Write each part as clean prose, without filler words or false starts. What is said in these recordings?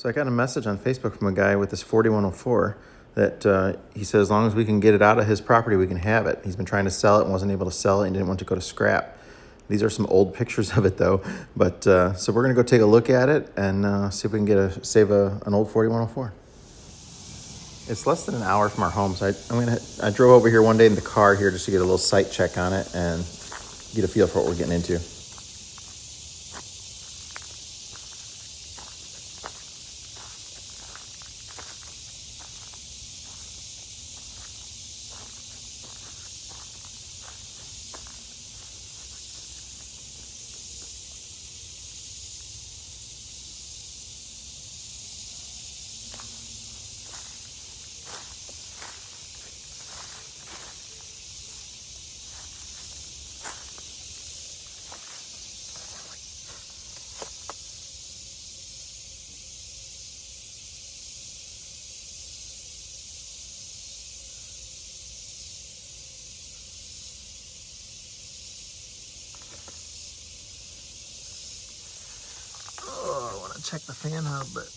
So I got a message on Facebook from a guy with this 4104 that he said as long as we can get it out of his property, we can have it. He's been trying to sell it and wasn't able to sell it and didn't want to go to scrap. These are some old pictures of it though, but so we're gonna go take a look at it and see if we can save an old 4104. It's less than an hour from our home, so I drove over here one day in the car here just to get a little sight check on it and get a feel for what we're getting into. Check the fan hub, but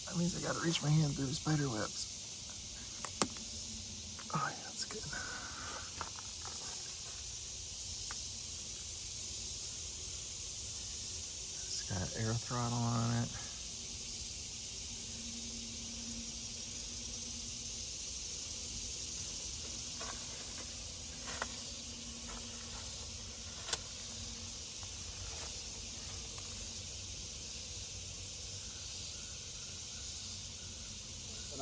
that means I gotta reach my hand through the spider webs. Oh yeah, that's good. It's got air throttle on it.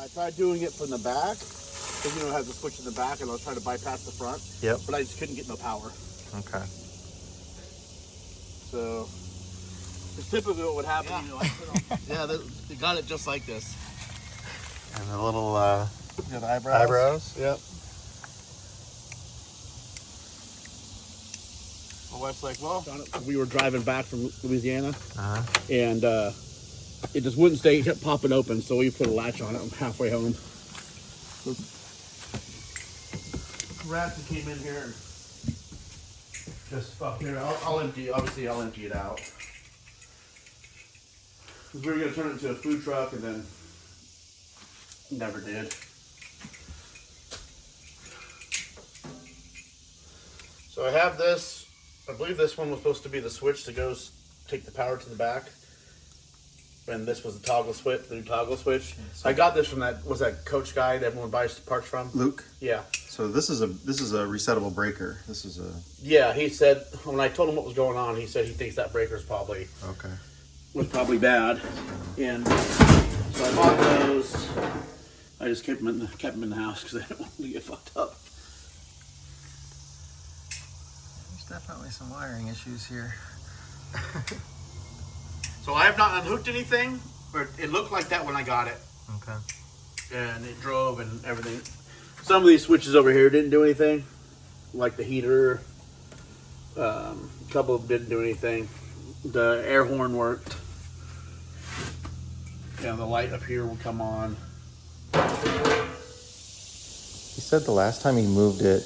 I tried doing it from the back, because it has the switch in the back, and I was trying to bypass the front. Yep. But I just couldn't get no power. Okay. So, it's typically what would happen. Yeah, they got it just like this. And the little the eyebrows. eyebrows. Yep. My wife's like, well, we were driving back from Louisiana, and it just wouldn't stay. It kept popping open, so we put a latch on it halfway home. Rats came in here and just fucking it. I'll empty it out. Because we were going to turn it into a food truck, and then never did. So I have this. I believe this one was supposed to be the switch that goes take the power to the back. And this was the toggle switch, the new toggle switch. I got this from that Coach guy that everyone buys parts from? Luke? Yeah. So this is a resettable breaker. This is a... Yeah, he said, when I told him what was going on, he said he thinks that breaker's probably... Okay. Was probably bad. And so I bought those. I just kept them in the house because I didn't want them to get fucked up. There's definitely some wiring issues here. So I have not unhooked anything, but it looked like that when I got it. Okay. And it drove and everything. Some of these switches over here didn't do anything, like the heater. A couple of them didn't do anything. The air horn worked. Yeah, the light up here will come on. He said the last time he moved it,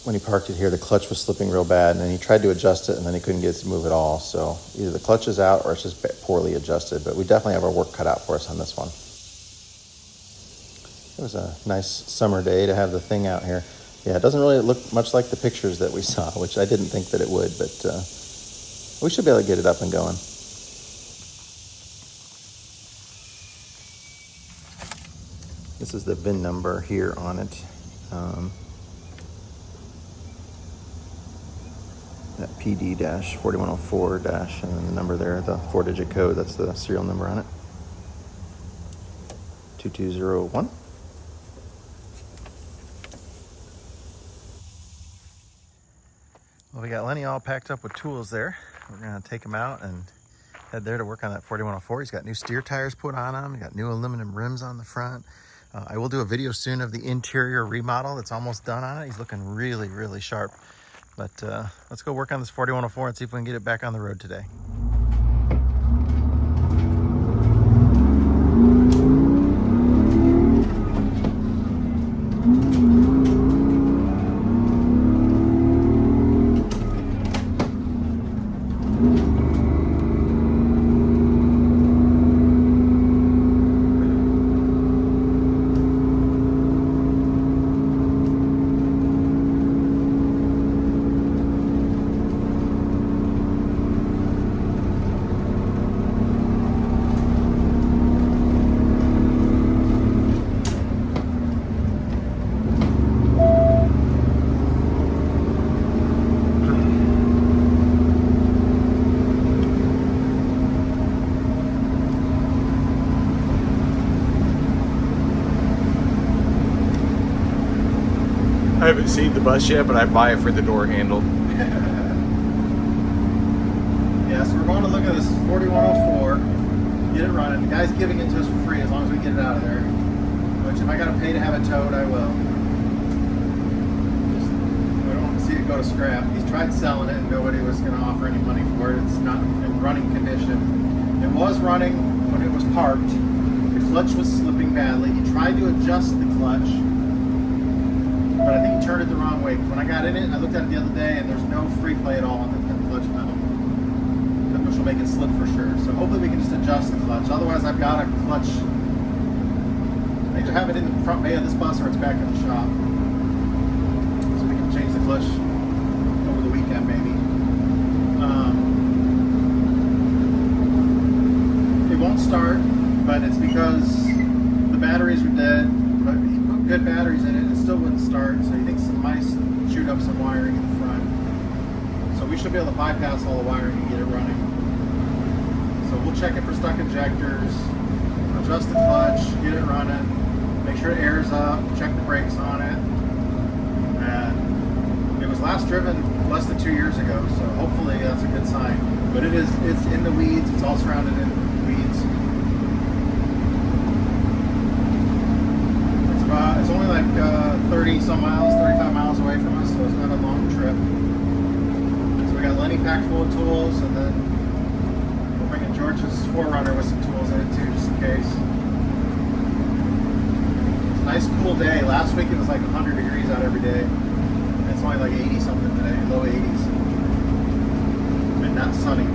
when he parked it here, the clutch was slipping real bad, and then he tried to adjust it, and then he couldn't get it to move at all. So either the clutch is out or it's just poorly adjusted, but we definitely have our work cut out for us on this one. It was a nice summer day to have the thing out here. Yeah, it doesn't really look much like the pictures that we saw, which I didn't think that it would, but we should be able to get it up and going. This is the VIN number here on it. That PD-4104- and then the number there, the 4-digit code, that's the serial number on it. 2201. Well, we got Lenny all packed up with tools there. We're gonna take him out and head there to work on that 4104. He's got new steer tires put on him. He's got new aluminum rims on the front. I will do a video soon of the interior remodel that's almost done on it. He's looking really, really sharp. But let's go work on this 4104 and see if we can get it back on the road today. haven't seen the bus yet, but I buy it for the door handle. Yeah, so we're going to look at this 4104, get it running. The guy's giving it to us for free as long as we get it out of there. Which if I gotta pay to have it towed, I will. I don't want to see it go to scrap. He's tried selling it and nobody was gonna offer any money for it. It's not in running condition. It was running when it was parked. The clutch was slipping badly. He tried to adjust the clutch, but I think he turned it the wrong way. When I got in it, I looked at it the other day and there's no free play at all on the clutch pedal, which will make it slip for sure. So hopefully we can just adjust the clutch. Otherwise I've got a clutch. I either have it in the front bay of this bus or it's back in the shop. So we can change the clutch over the weekend maybe. It won't start, but it's because the batteries are dead. But he put good batteries in it and it still wouldn't start. So he thinks it might shoot up some wiring in the front. So we should be able to bypass all the wiring and get it running. So we'll check it for stuck injectors, adjust the clutch, get it running, make sure it airs up, check the brakes on it. And it was last driven less than 2 years ago, so hopefully that's a good sign. But it's in the weeds, it's all surrounded in weeds. It's only like 30 some miles, 35 miles away from us, so it's not a long trip. So we got Lenny packed full of tools, and then we're bringing George's 4Runner with some tools in it too, just in case. It's a nice cool day. Last week it was like 100 degrees out every day. And it's only like 80 something today, low 80s. And not sunny.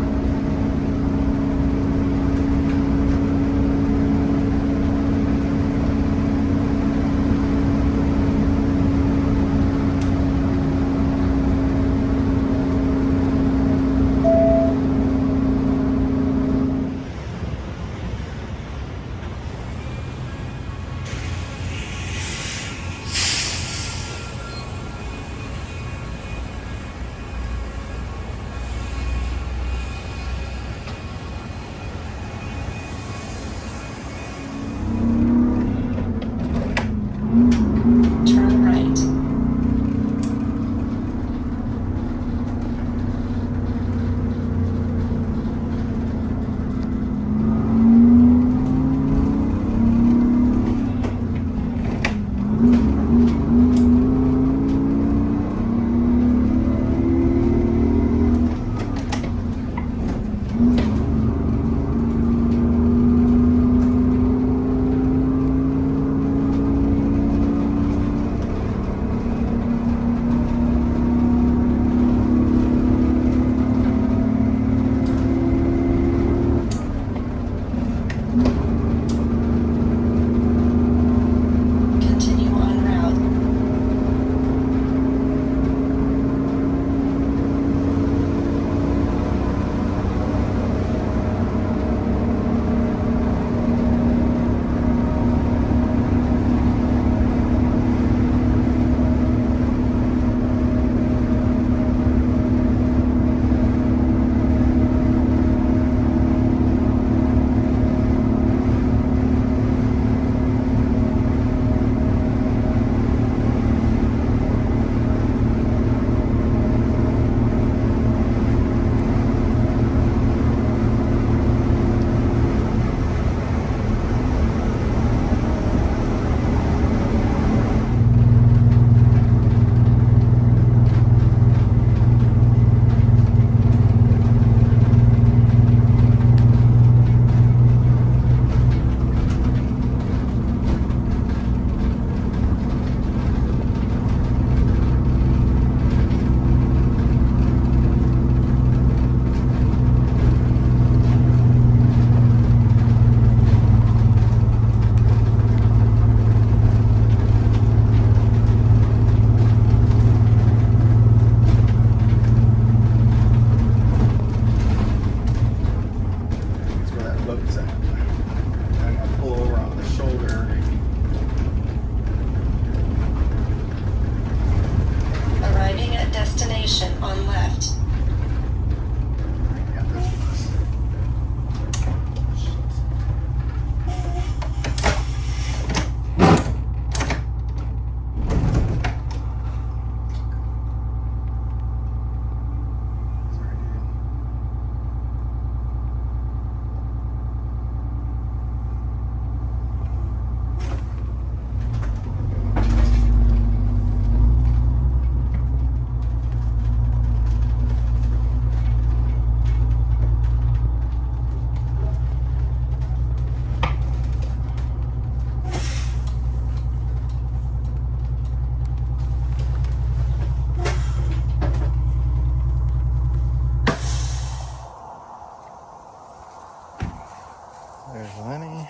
There's Lenny.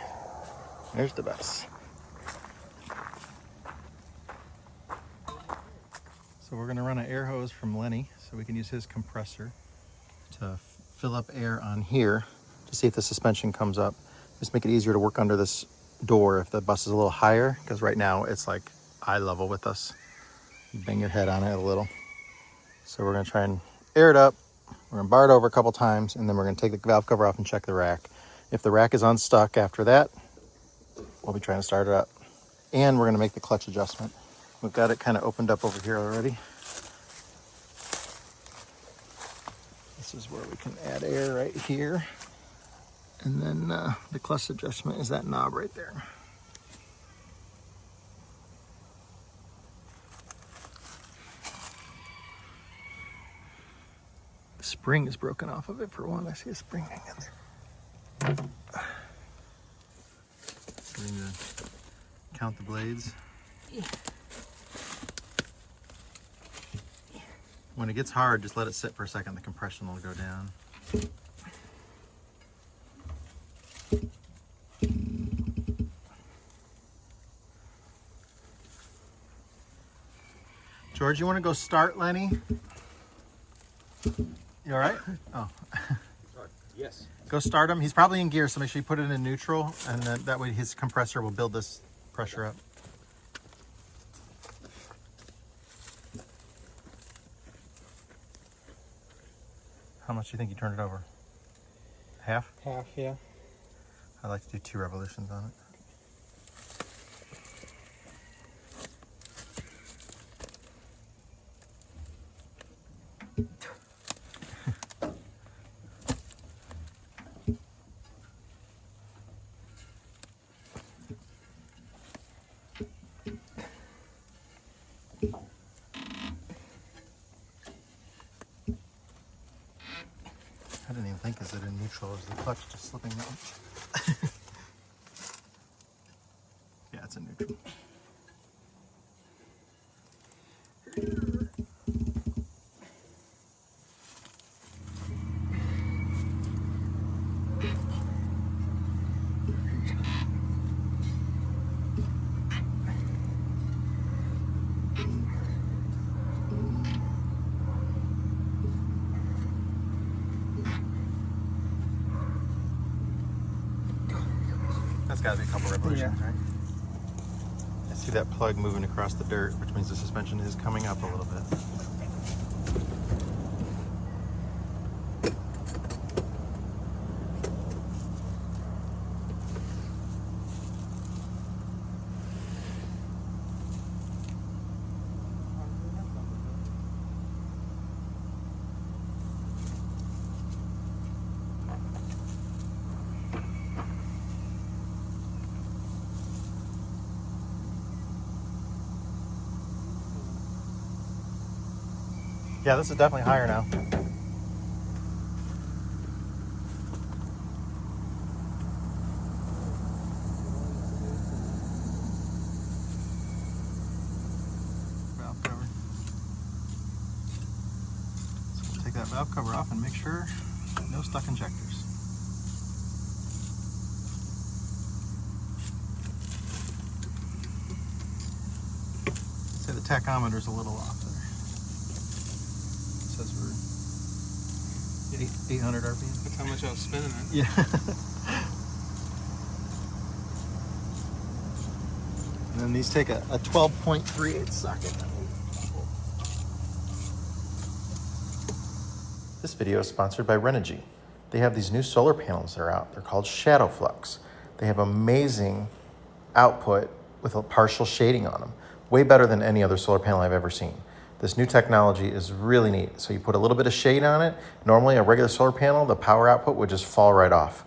There's the bus. So we're gonna run an air hose from Lenny so we can use his compressor to fill up air on here to see if the suspension comes up. Just make it easier to work under this door if the bus is a little higher, because right now it's like eye level with us. You bang your head on it a little. So we're gonna try and air it up. We're gonna bar it over a couple times, and then we're gonna take the valve cover off and check the rack. If the rack is unstuck after that, we'll be trying to start it up. And we're gonna make the clutch adjustment. We've got it kind of opened up over here already. This is where we can add air right here. And then the clutch adjustment is that knob right there. The spring is broken off of it for one. I see a spring hanging there. So we need to count the blades. When it gets hard, just let it sit for a second. The compression will go down. George, you want to go start Lenny? You all right? Oh. Yes. Go start him. He's probably in gear, so make sure you put it in neutral, and then that way his compressor will build this pressure up. How much do you think you turned it over? Half? Half, yeah. I'd like to do 2 revolutions on it. I didn't even think, is it in neutral? Is the clutch just slipping out? Yeah, it's in neutral. That's got to be a couple revolutions, right? I see that plug moving across the dirt, which means the suspension is coming up a little bit. Yeah, this is definitely higher now. Valve cover. So we'll take that valve cover off and make sure no stuck injectors. I'd say the tachometer's a little off there. Says we're 800 RPM. That's how much I was spinning it. Yeah. And then these take a 12.38 socket. This video is sponsored by Renogy. They have these new solar panels that are out. They're called ShadowFlux. They have amazing output with a partial shading on them. Way better than any other solar panel I've ever seen. This new technology is really neat. So you put a little bit of shade on it. Normally a regular solar panel, the power output would just fall right off.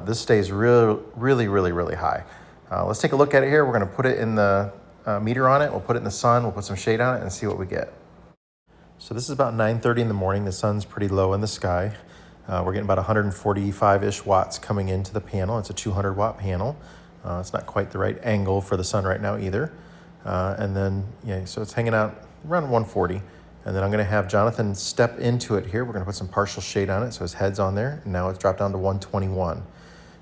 This stays really high. Let's take a look at it here. We're gonna put it in the meter on it. We'll put it in the sun. We'll put some shade on it and see what we get. So this is about 9:30 in the morning. The sun's pretty low in the sky. We're getting about 145-ish watts coming into the panel. It's a 200 watt panel. It's not quite the right angle for the sun right now either. And then, yeah, so it's hanging out around 140. And then I'm gonna have Jonathan step into it here. We're gonna put some partial shade on it so his head's on there. And now it's dropped down to 121.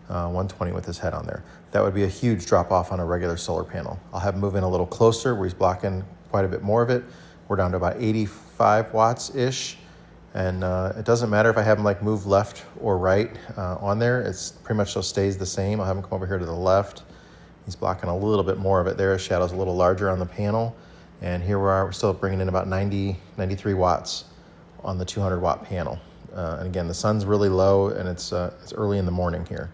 120 with his head on there. That would be a huge drop off on a regular solar panel. I'll have him move in a little closer where he's blocking quite a bit more of it. We're down to about 85 watts-ish. And it doesn't matter if I have him like move left or right on there. It's pretty much just stays the same. I'll have him come over here to the left. He's blocking a little bit more of it there. His shadow's a little larger on the panel. And here we are, we're still bringing in about 93 watts on the 200 watt panel. And again, the sun's really low and it's early in the morning here.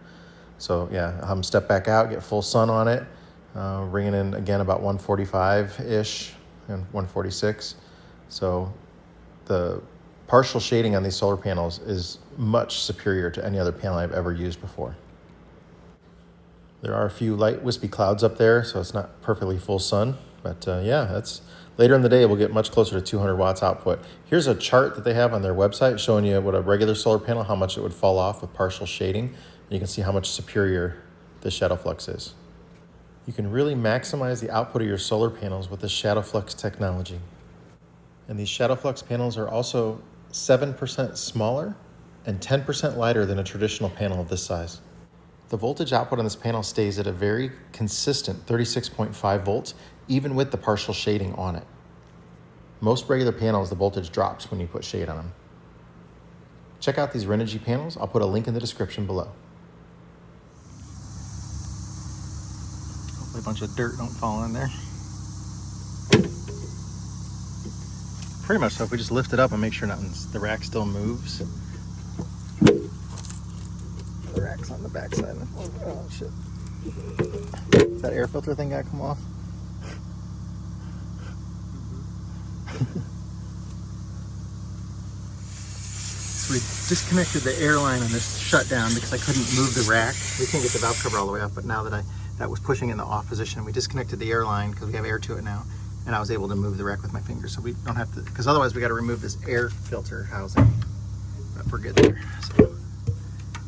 So yeah, I'll have him step back out, get full sun on it. Bringing in again about 145-ish and 146. So the partial shading on these solar panels is much superior to any other panel I've ever used before. There are a few light wispy clouds up there, so it's not perfectly full sun, but yeah, that's later in the day we'll get much closer to 200 watts output. Here's a chart that they have on their website showing you what a regular solar panel, how much it would fall off with partial shading, and you can see how much superior the ShadowFlux is. You can really maximize the output of your solar panels with the ShadowFlux technology. And these ShadowFlux panels are also 7% smaller and 10% lighter than a traditional panel of this size. The voltage output on this panel stays at a very consistent 36.5 volts, even with the partial shading on it. Most regular panels, the voltage drops when you put shade on them. Check out these Renogy panels. I'll put a link in the description below. Hopefully a bunch of dirt don't fall in there. Pretty much so if we just lift it up and make sure the rack still moves. The rack's on the back side. Oh shit. Is that air filter thing gotta come off? So we disconnected the airline on this shutdown because I couldn't move the rack. We couldn't get the valve cover all the way up, but now that that was pushing in the off position, we disconnected the airline because we have air to it now. And I was able to move the rack with my fingers, so we don't have to, because otherwise we got to remove this air filter housing. But we're good there. So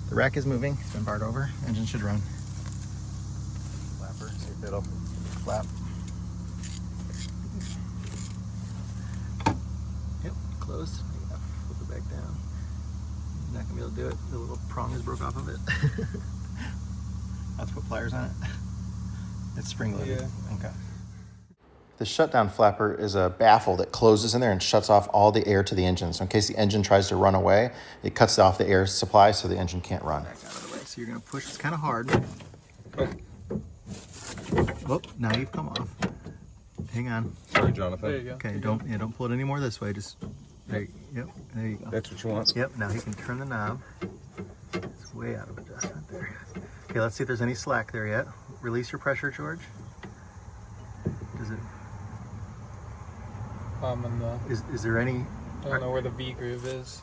the rack is moving, it's been barred over, engine should run. Flapper, see if it'll flap. Yep, closed. Flip it back down. Not gonna be able to do it. The little prong is broke off of it. Let's put pliers on it. It's spring loaded. Yeah. Okay. The shutdown flapper is a baffle that closes in there and shuts off all the air to the engine. So in case the engine tries to run away, it cuts off the air supply so the engine can't run. Back out of the way. So you're gonna push, it's kind of hard. Oh, now you've come off. Hang on. Sorry, Jonathan. There you go. Okay, don't pull it any more this way. Just, there you go. That's what you want? Yep, now he can turn the knob. It's way out of adjustment there. Okay, let's see if there's any slack there yet. Release your pressure, George. Does it? Is there any? I don't know where the V groove is.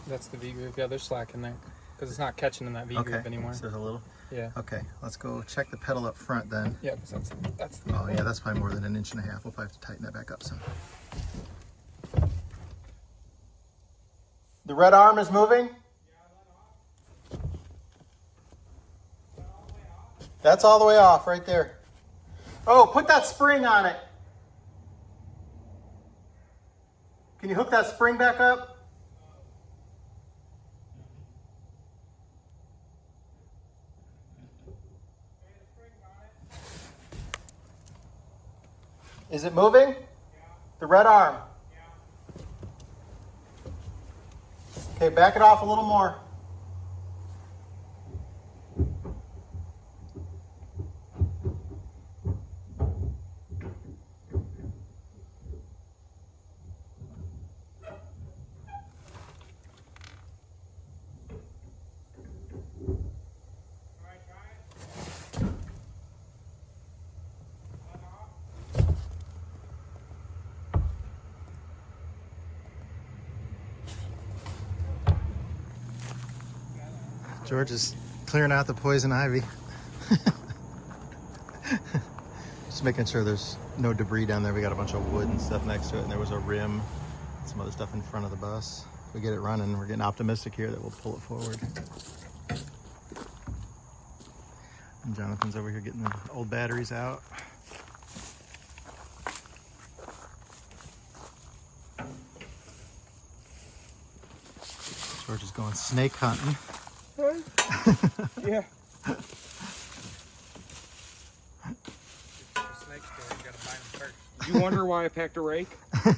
That's the V groove. Yeah, there's slack in there because it's not catching in that V groove anymore. So there's a little. Yeah. Okay, let's go check the pedal up front then. Yeah, because that's. Oh yeah, that's probably more than 1.5 inches. We'll probably have to tighten that back up some. The red arm is moving. That's all the way off right there. Oh, put that spring on it. Can you hook that spring back up? Is it moving? Yeah. The red arm? Yeah. Okay, back it off a little more. George is clearing out the poison ivy. Just making sure there's no debris down there. We got a bunch of wood and stuff next to it, and there was a rim, some other stuff in front of the bus. If we get it running, we're getting optimistic here that we'll pull it forward. And Jonathan's over here getting the old batteries out. George is going snake hunting. Yeah. Snake store, you gotta buy them first. You wonder why I packed a rake? Bite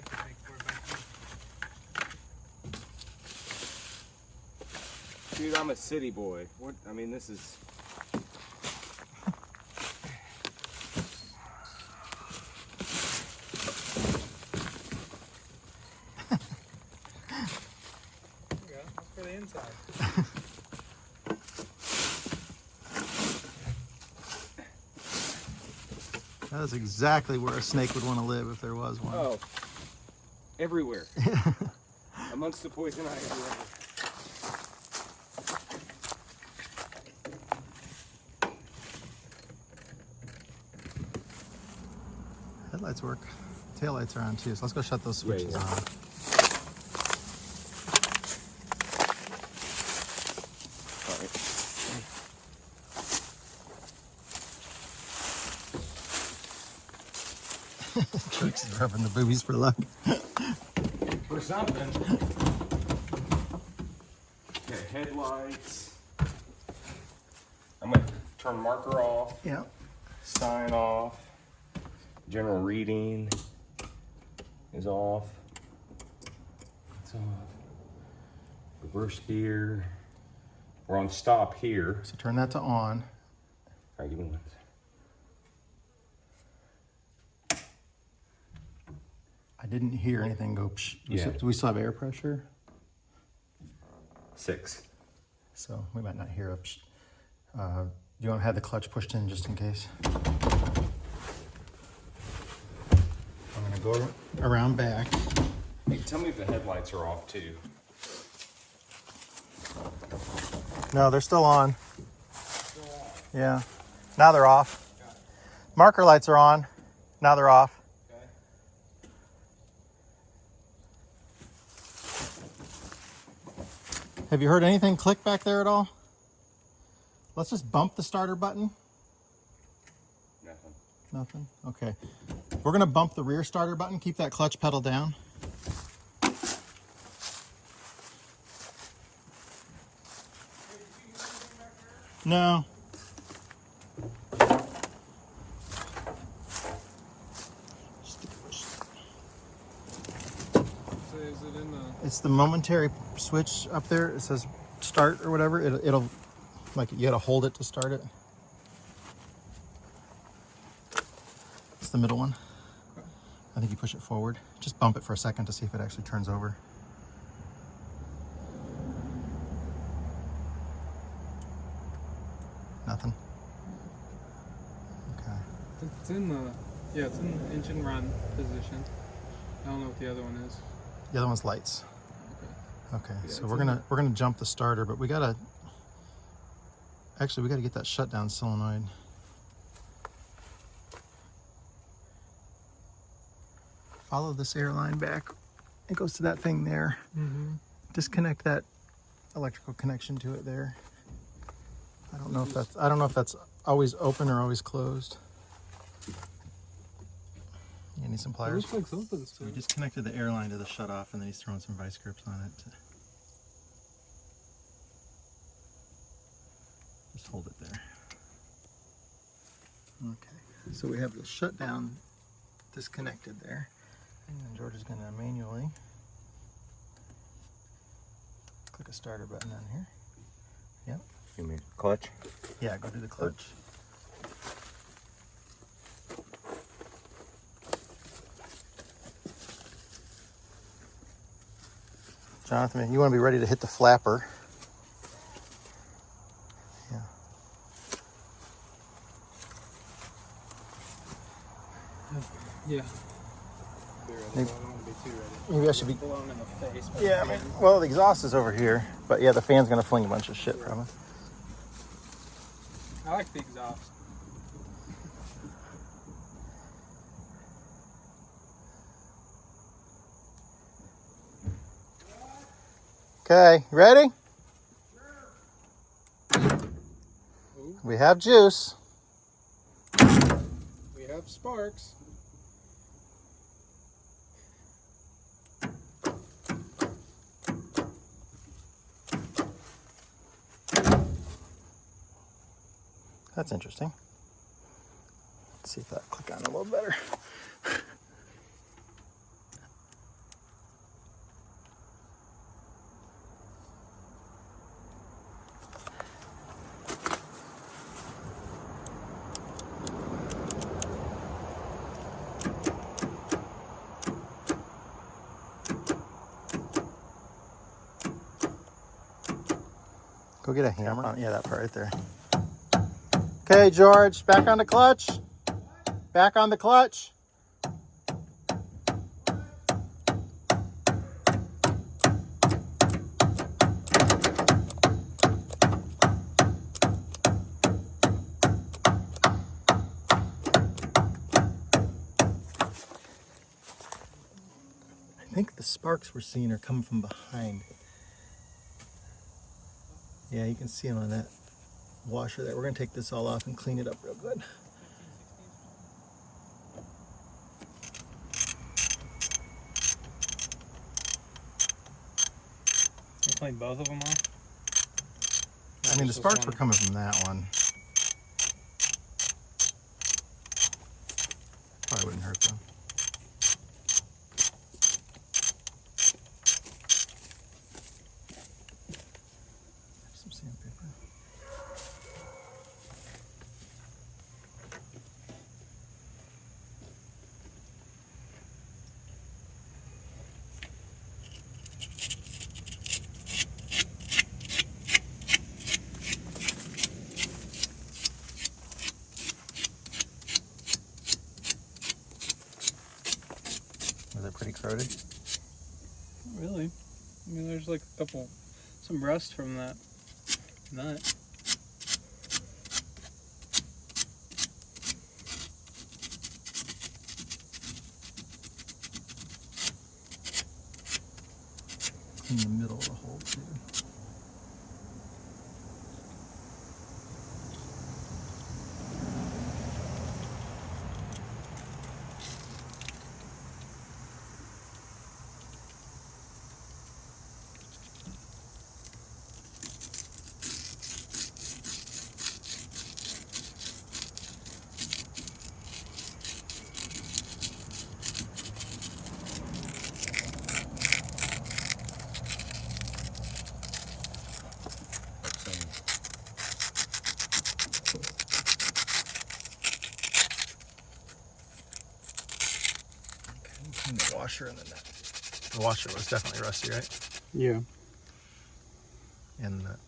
the snake store, bite you. Dude, I'm a city boy. What? I mean, this is. There you go. That's for the inside. That is exactly where a snake would want to live if there was one. Oh. Everywhere. Amongst the poison ivy. Headlights work. Taillights are on too, so let's go shut those switches Yeah. on. Kirk's rubbing the boobies for luck. For something. Okay, headlights. I'm gonna turn marker off, Yeah. sign off. General reading is off. It's off. Reverse gear. We're on stop here. So turn that to on. All right, give me one. I didn't hear anything go psh. Yeah. Do we still have air pressure? 6. So we might not hear a psh. Do you want to have the clutch pushed in just in case? I'm gonna go around back. Hey, tell me if the headlights are off too. No, they're still on. Yeah. Now they're off. Marker lights are on. Now they're off. Have you heard anything click back there at all? Let's just bump the starter button. Nothing. Nothing? Okay. We're gonna bump the rear starter button. Keep that clutch pedal down. No. So is it in the... It's the momentary switch up there. It says start or whatever. It'll like you gotta hold it to start it. It's the middle one. I think you push it forward. Just bump it for a second to see if it actually turns over. Nothing. Okay. It's in the... Yeah, it's in the engine run position. I don't know what the other one is. The other one's lights. Okay, Yeah, so it's we're in gonna jump the starter, but we gotta get that shutdown solenoid. Follow this airline back. It goes to that thing there. Mm-hmm. Disconnect that electrical connection to it there. I don't know if that's always open or always closed. You need some It pliers? looks like something's So we just connected the airline to the shutoff, and then he's throwing some vice grips on it. Just hold it there. Okay, so we have the shutdown disconnected there. And then George is going to manually click a starter button on here. Yep. Give me clutch. Yeah, go to the clutch. Jonathan, you want to be ready to hit the flapper. Yeah. Yeah. Be ready. Maybe- I don't want to be too ready. Maybe I should be. Blown in the face. by Yeah, I the mean, fan. well, the exhaust is over here, but yeah, the fan's gonna fling a bunch of shit from it. I like the exhaust. Okay, ready? Ooh, We have juice. we have sparks. That's interesting. Let's see if that'll click on a little better. Go get a hammer. Yeah, that part right there. Okay, George, back on the clutch. Back on the clutch. I think the sparks we're seeing are coming from behind. Yeah, you can see them on that washer there. We're gonna take this all off and clean it up real good. You clean both of them off? I mean, the sparks were coming from that one. Probably wouldn't hurt though. Some sandpaper. Was it pretty corroded? Not really. I mean, there's like a couple, some rust from that nut. In the middle of the hole too. And the washer and the nut. The washer was definitely rusty, right? Yeah. And the nut.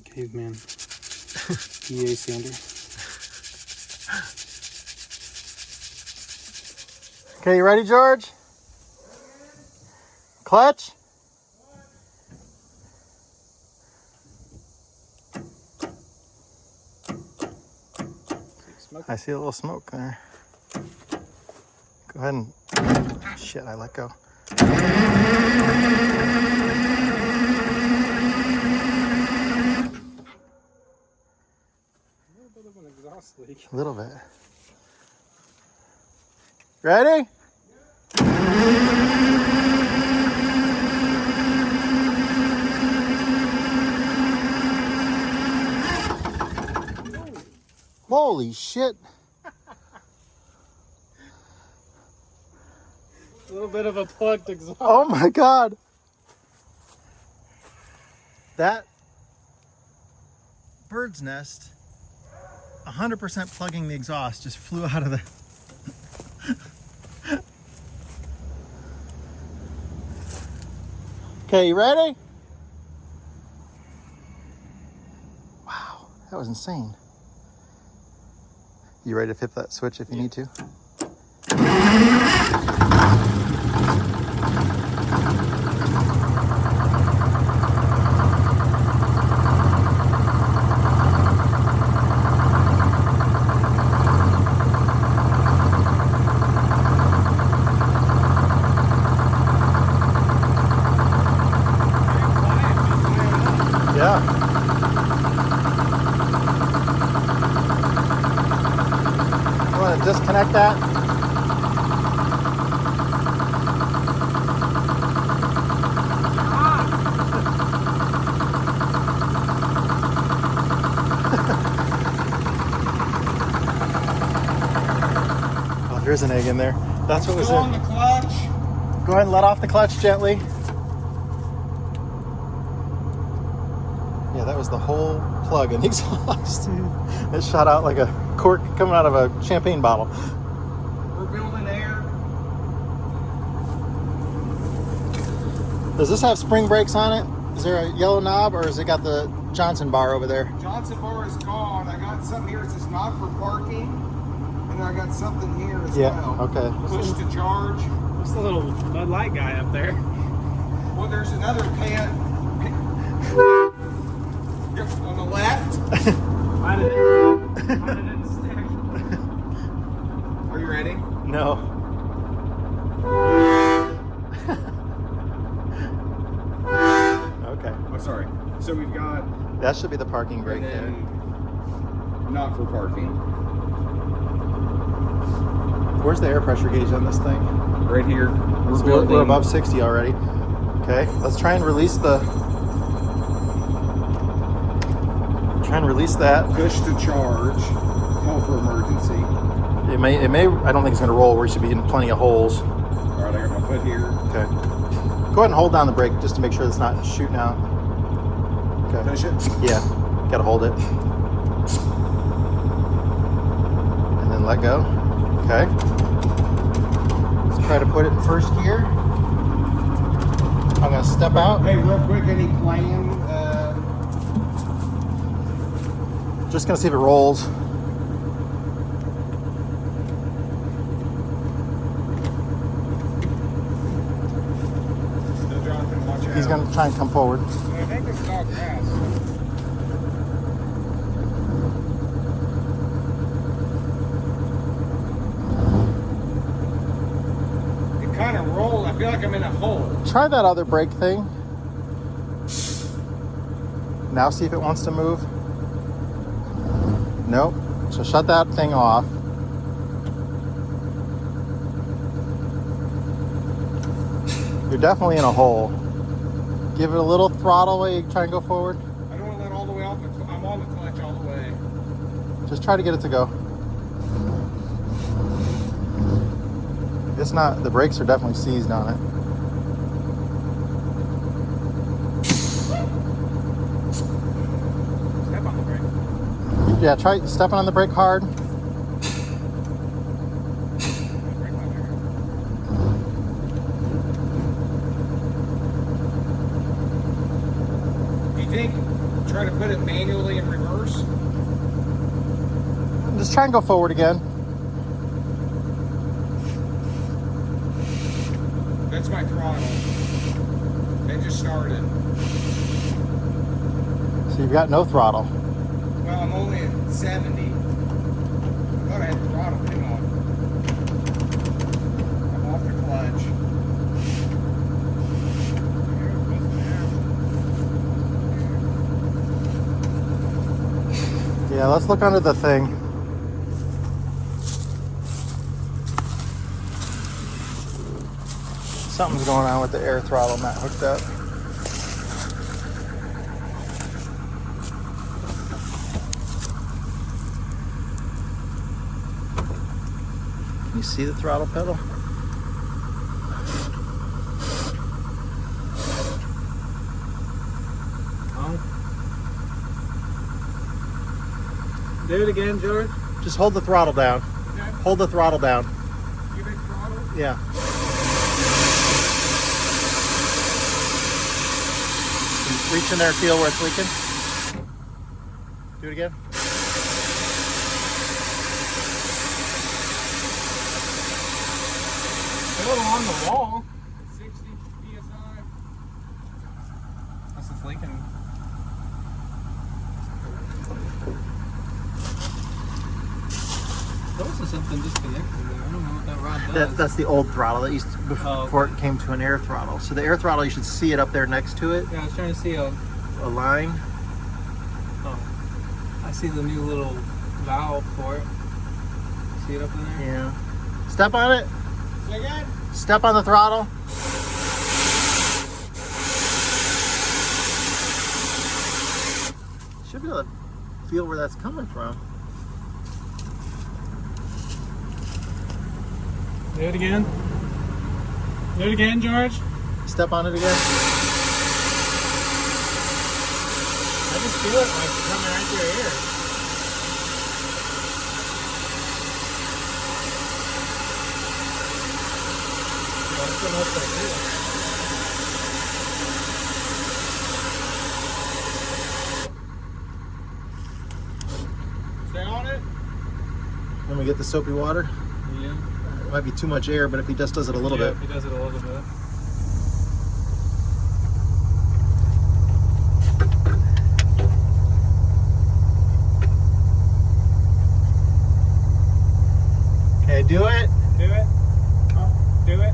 Caveman. EA sander. Okay, you ready, George? Clutch? I see a little smoke there. Go ahead and... Shit, I let go. A little bit of an exhaust leak. A little bit. Ready? Holy shit. A little bit of a plugged exhaust. Oh my god. That bird's nest, 100% plugging the exhaust, just flew out of the... Okay, you ready? Wow, that was insane. You ready to flip that switch if you need to? Yeah. Want to disconnect that. Oh, there's an egg in there. That's what was Still on in. the clutch. Go ahead and let off the clutch gently. Yeah, that was the whole plug and exhaust. It shot out like a cork coming out of a champagne bottle. We're building air. Does this have spring brakes on it? Is there a yellow knob, or has it got the Johnson bar over there? Johnson bar is gone. I got something here that says not for parking. And I got something here as Yeah, well. okay. Push to charge. What's the little Bud Light guy up there? Well, there's another pan. Yep, on the left. Why did it stick? Are you ready? No. Okay. Oh, sorry. So we've got That should be the parking brake and there. then not for parking. Where's the air pressure gauge on this thing? Right here. We're So building. we're above 60 already. Okay, let's try and release the. Try and release that. Push to charge. Call for emergency. It may. I don't think it's going to roll. We should be in plenty of holes. All right, I got my foot here. Okay. Go ahead and hold down the brake just to make sure it's not shooting out. Okay. Push it. Yeah. Got to hold it. And then let go. Okay. Let's try to put it in first gear. I'm going to step out. Hey, real quick, any plan? Just going to see if it rolls. Still Jonathan, watch out. He's going to try and come forward. I think this is all grass. It kind of rolled. I feel like I'm in a hole. Try that other brake thing. Now see if it wants to move. Nope. So shut that thing off. You're definitely in a hole. Give it a little throttle while you try and go forward. I don't want to let all the way off. I'm on the clutch all the way. Just try to get it to go. It's not, the brakes are definitely seized on it. Step on the brake. Yeah, try stepping on the brake hard. Brake on there. Do you think try to put it manually in reverse? Just try and go forward again. That's my throttle. It just started. So you've got no throttle. Well, I'm only at 70. I thought I had throttle. Hang on. I'm off the clutch. Yeah, let's look under the thing. Something's going on with the air throttle not hooked up. Can you see the throttle pedal? Do it again, George. Just hold the throttle down. Hold the throttle down. Give it throttle. Yeah. Reach in there, feel where it's leaking. Do it again. Still on the wall. 60 psi. Unless it's leaking. There was something disconnected there. I don't know what that rod does. That's the old throttle that used to, before it came to an air throttle. So the air throttle, you should see it up there next to it, Yeah, I was trying to see a. a line. Oh, I see the new little valve for it. See it up in there? Yeah. Step on it. Say again? Step on the throttle. Should be able to feel where that's coming from. Do it again. Do it again, George. Step on it again. I just feel it like coming right to your ear. That's the most I feel. Stay on it. Then we get the soapy water. Yeah. It might be too much air, but if he just does it a little bit. If he does it a little bit. Okay, do it. Do it. Oh, do it.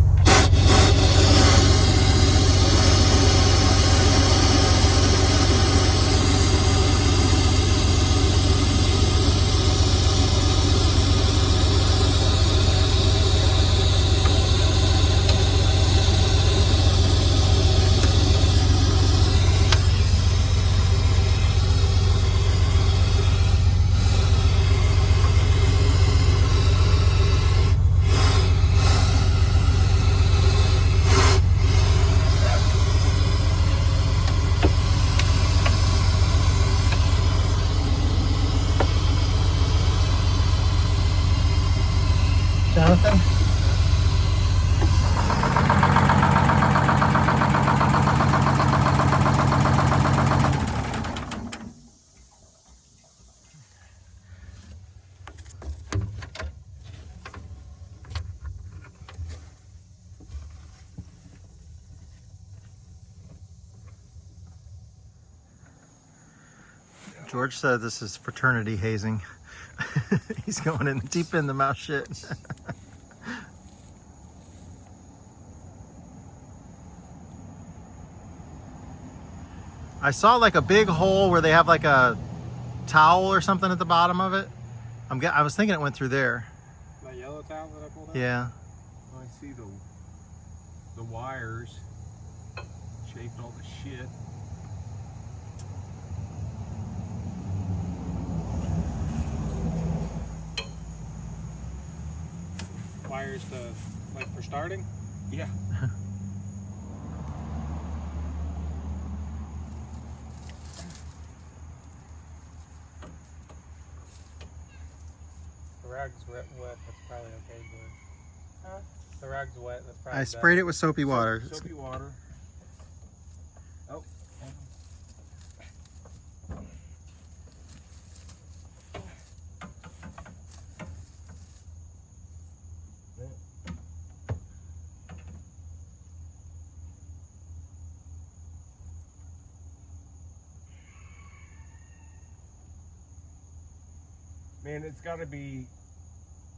Jonathan? George said this is fraternity hazing. He's going in deep in the mouth shit. I saw like a big hole where they have like a towel or something at the bottom of it. I was thinking it went through there. That yellow towel that I pulled out? Yeah. I see the wires chafed all the shit. Wires to, like, for starting? Yeah. The rag's wet, that's probably okay, George. Huh? The rag's wet, that's probably I sprayed it with soapy water. Soapy water. Oh. Man, it's got to be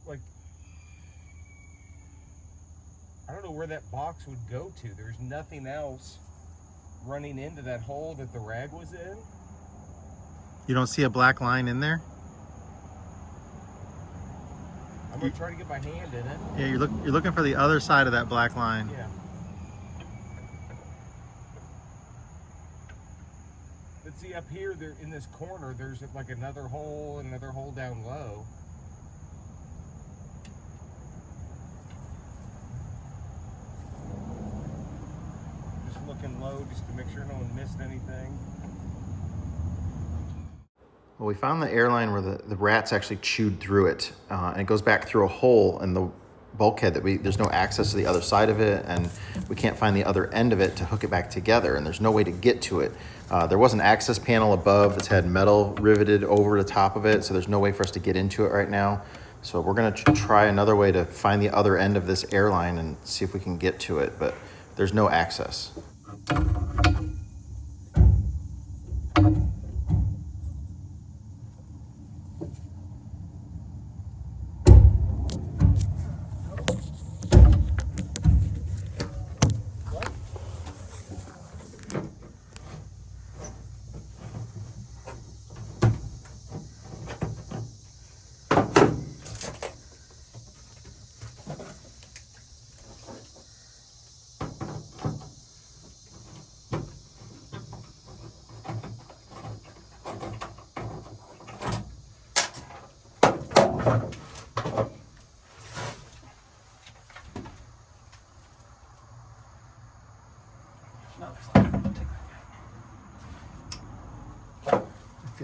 like, I don't know where that box would go to. There's nothing else running into that hole that the rag was in. You don't see a black line in there? I'm gonna try to get my hand in it. Yeah, you're looking for the other side of that black line. Yeah. But see up here, there in this corner, there's like another hole down low. Just looking low, just to make sure no one missed anything. Well, we found the airline where the rats actually chewed through it, and it goes back through a hole in the bulkhead that there's no access to the other side of it, and we can't find the other end of it to hook it back together, and there's no way to get to it. There was an access panel above that's had metal riveted over the top of it, so there's no way for us to get into it right now. So we're gonna try another way to find the other end of this airline and see if we can get to it, but there's no access.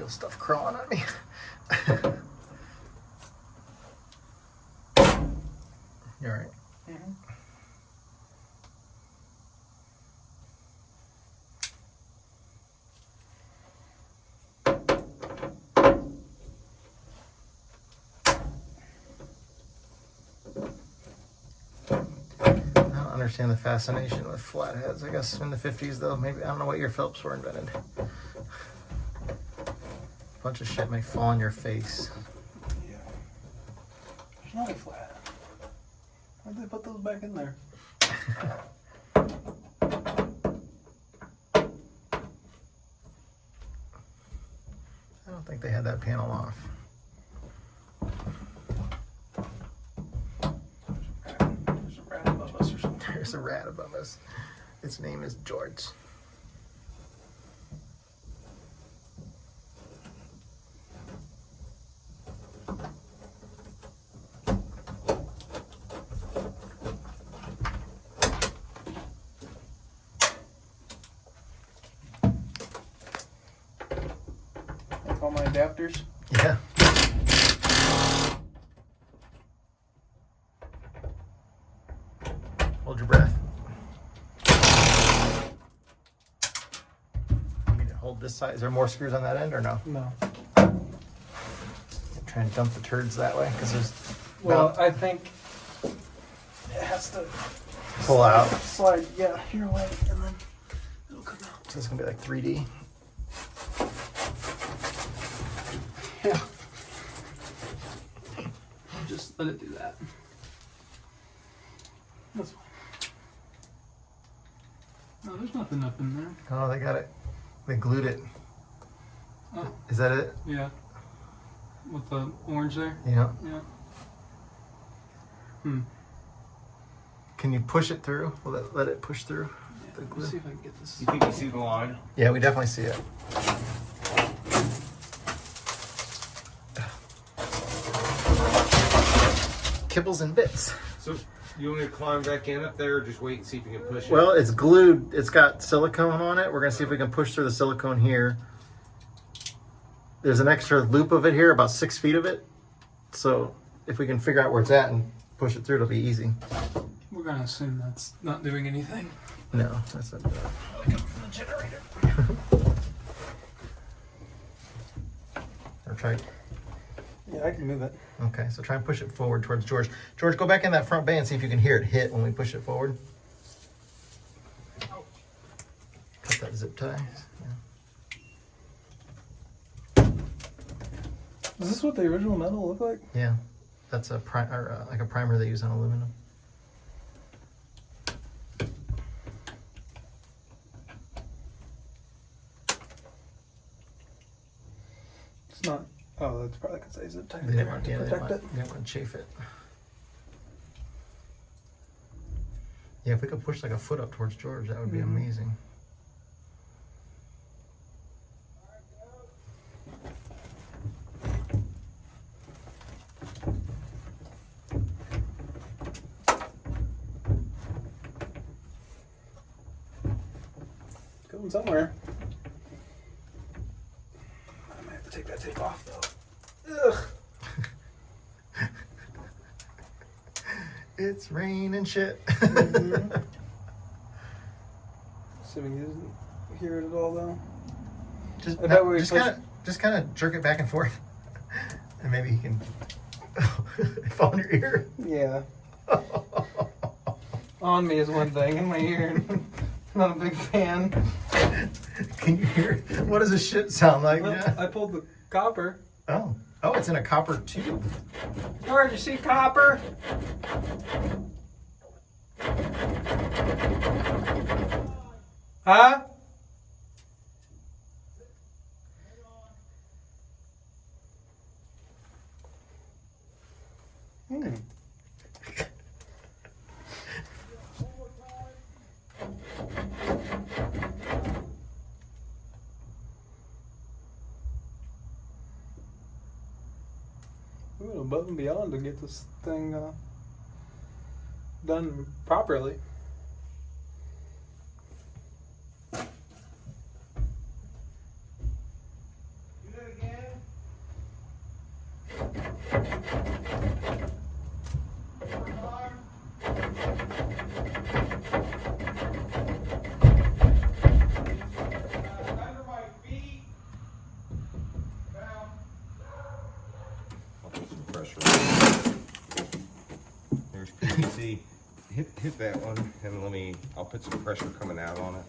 feel stuff crawling on me. You all right? Mm-hmm. I don't understand the fascination with flatheads. I guess in the 50s, though, maybe, I don't know what year Phillips were invented. A bunch of shit may fall on your face. Yeah. There's not a flat. Why'd they put those back in there? I don't think they had that panel off. There's a rat above us or something. There's a rat above us. Its name is George. Like all my adapters. Yeah. Hold your breath. You need to hold this side. Is there more screws on that end or no? No. Try and dump the turds that way because there's Well, I think it has to pull out. slide, yeah, your way, and then it'll come out. So it's gonna be like 3D. Yeah. Just let it do that. That's fine. No, there's nothing up in there. Oh, they got it. They glued it. Oh, Is that it? yeah. With the orange there? Yeah. Yeah. Hmm. Can you push it through? Will that let it push through? Yeah, The let me glue? see if I can get this. You think you see the line? Yeah, we definitely see it. Kibbles and bits. So you want me to climb back in up there or just wait and see if you can push it? Well, it's glued. It's got silicone on it. We're going to see if we can push through the silicone here. There's an extra loop of it here, about 6 feet of it. So if we can figure out where it's at and push it through, it'll be easy. We're gonna assume that's not doing anything. No, that's not bad. Coming from the generator. Or try. Yeah, I can move it. Okay, so try and push it forward towards George. George, go back in that front bay and see if you can hear it hit when we push it forward. Cut that zip tie. Is this what the original metal looked like? Yeah, that's a like a primer they use on aluminum. It's not. Oh, that's probably because I zip tied They it didn't there want, to yeah, protect it. they didn't want to chafe it. Yeah, if we could push like a foot up towards George, that would be amazing. Going somewhere. I might have to take that tape off though. Ugh. It's rain and shit. Assuming he doesn't hear it at all though. Just I bet we kind of jerk it back and forth, and maybe he can fall in your ear. Yeah. On me is one thing, in my ear, not a big fan. Can you hear? What does this shit sound like? Well, Yeah. I pulled the copper. Oh, it's in a copper tube. George, you see copper? Huh? Hmm. We went above and beyond to get this thing done properly. I'll put some pressure on. There's PVC. Hit that one, and I'll put some pressure coming out on it.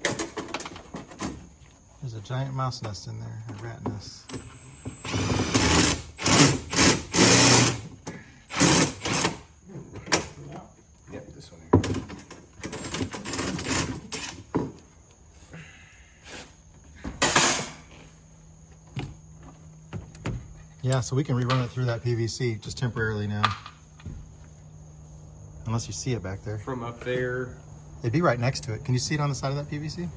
There's a giant mouse nest in there, a rat nest. Yep, this one here. Yeah, so we can rerun it through that PVC just temporarily now. Unless you see it back there. From up there. It'd be right next to it. Can you see it on the side of that PVC?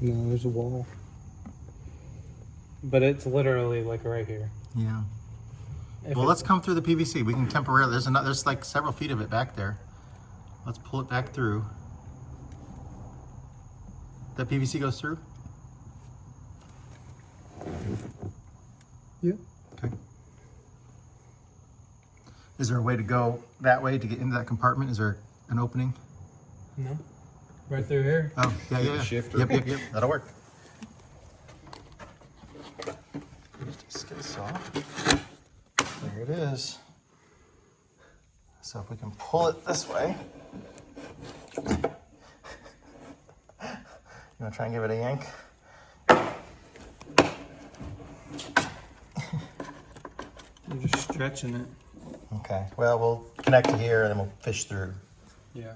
No, there's a wall. But it's literally like right here. Yeah. If Well, it- let's come through the PVC. We can temporarily, there's like several feet of it back there. Let's pull it back through. That PVC goes through? Yeah. Okay. Is there a way to go that way to get into that compartment? Is there an opening? No. Right through here. Oh, yeah, yeah, yeah. Shifter. Yep. That'll work. Just a skid saw. There it is. So if we can pull it this way. You want to try and give it a yank? You're just stretching it. Okay. Well, we'll connect to here and then we'll fish through. Yeah.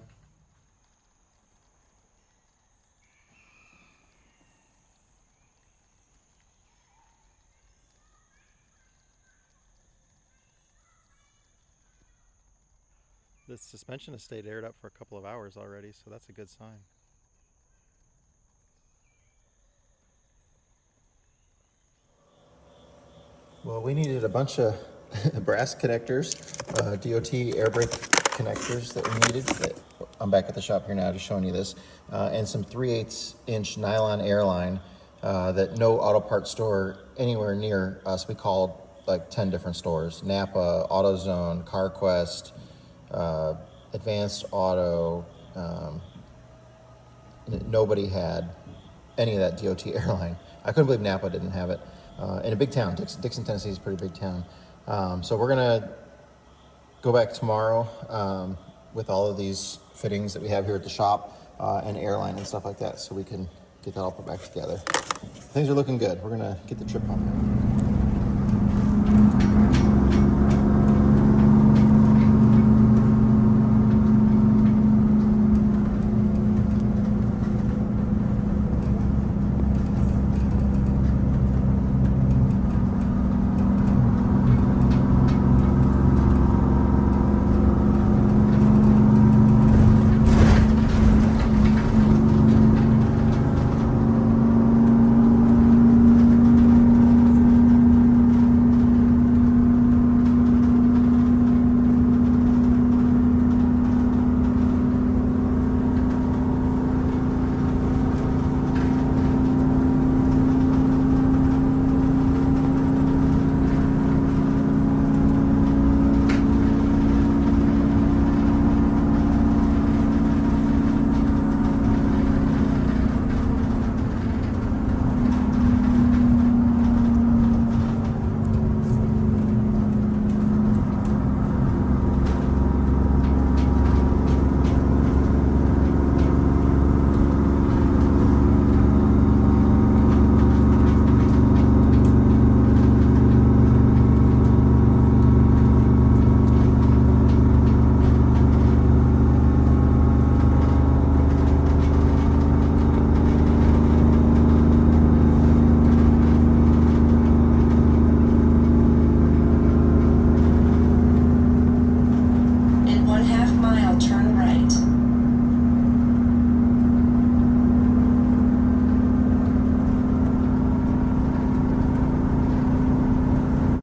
The suspension has stayed aired up for a couple of hours already, so that's a good sign. Well, we needed a bunch of brass connectors, DOT air brake connectors that we needed. I'm back at the shop here now just showing you this. And some 3/8 inch nylon airline that no auto parts store anywhere near us. We called like 10 different stores: Napa, AutoZone, CarQuest, Advanced Auto. Nobody had any of that DOT airline. I couldn't believe Napa didn't have it. In a big town, Dixon, Tennessee is a pretty big town. So we're gonna go back tomorrow with all of these fittings that we have here at the shop and airline and stuff like that, so we can get that all put back together. Things are looking good. We're gonna get the trip on.